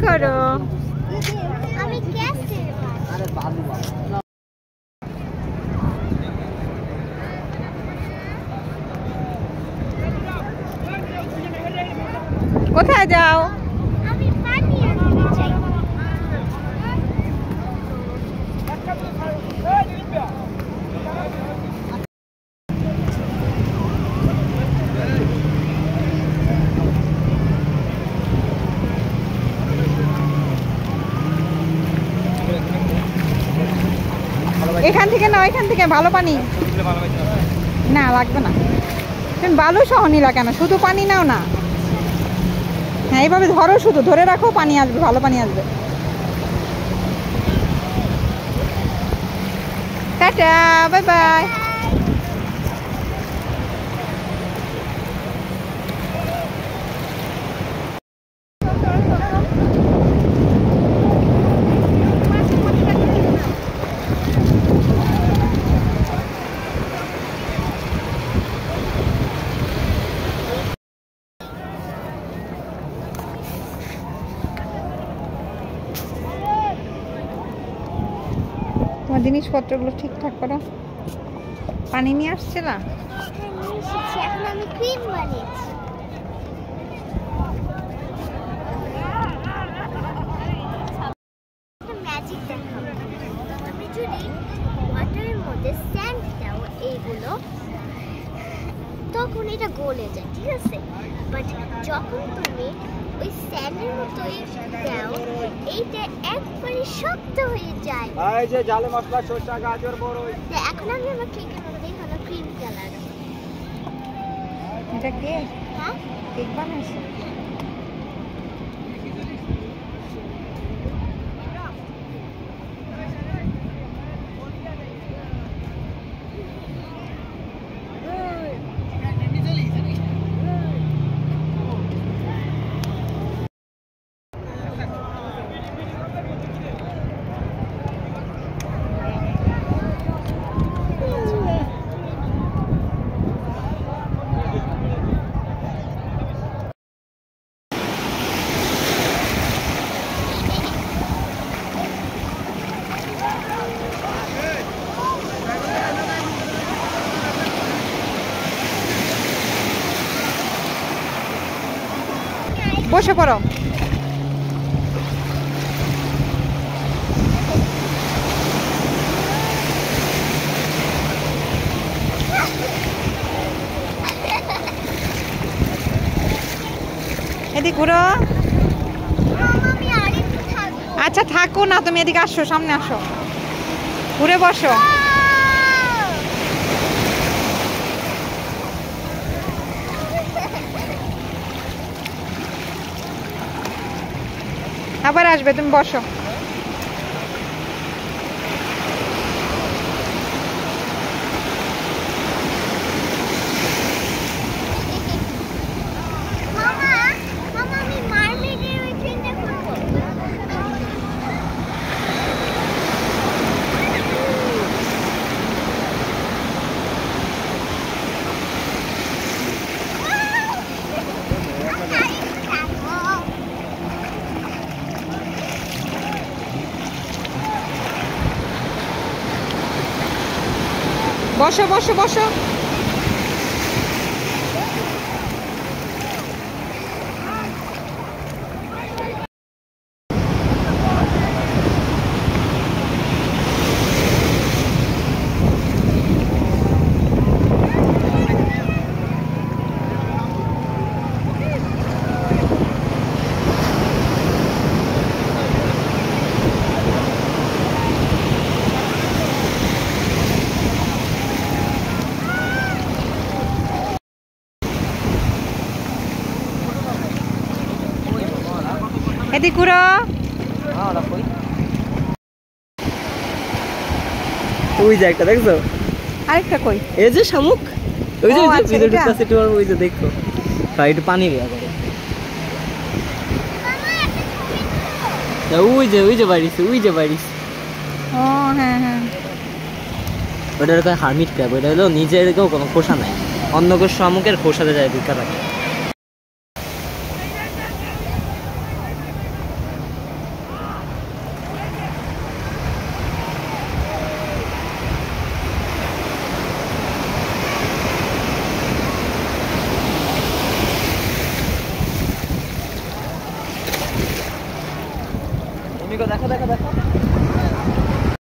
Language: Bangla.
করো? কোথায় যাও? এখান থেকে না, এখান থেকে ভালো পানি না লাগবে না। তুমি বালু সহ নিলা কেন? শুধু পানি নাও না। হ্যাঁ, এইভাবে ধরো, শুধু ধরে রাখো, পানি আসবে, ভালো পানি আসবে। Tata, bye bye. তোমার জিনিসপত্রগুলো ঠিকঠাক করো। পানি নিয়ে আসছে না? এখন আমি ক্রিম বানিয়েছি। ম্যাজিক দেখাবো। তুমি যদি ওয়াটারের মধ্যে স্যান্ড দাও এইগুলো, তখন এটা গলে যায়, ঠিক আছে? বাট যখন তুমি ওই স্যান্ডের মতো দাও, এইটা একবারে শক্ত হয়ে যায়। এই যে জালে মশলা, সরষা, গাজর, বড়ই। এখন আমি আমার কেকের মধ্যে হলো ক্রিম কালার। এটা কেক? হ্যাঁ, কেক বানাইছো? বসে পড়ো। এদিকে ঘুরো। আচ্ছা থাকো না, তুমি এদিকে আসো, সামনে আসো, ঘুরে বসো। আবার আসবে, তুমি বসো। বসো বসো বসো। এদিকে ঘুরো। ওই যে একটা দেখছো? আরেকটা কই? এই যে শামুক, ওই যে আচ্ছা, ভিডিওটা আছে তোমার, ওই যে দেখো একটু পানি দেয়া করে। ওই যে বাড়িছে, ওই যে বাড়িছে। ও হ্যাঁ হ্যাঁ, ওটা হলো হারমিট ক্র্যাব। ওটা হলো নিজের কেউ কোনো খোসা নাই, অন্য কেউ শামুকের খোসাতে যায় ভিক্ষা রাখে। দেখো দেখো দেখো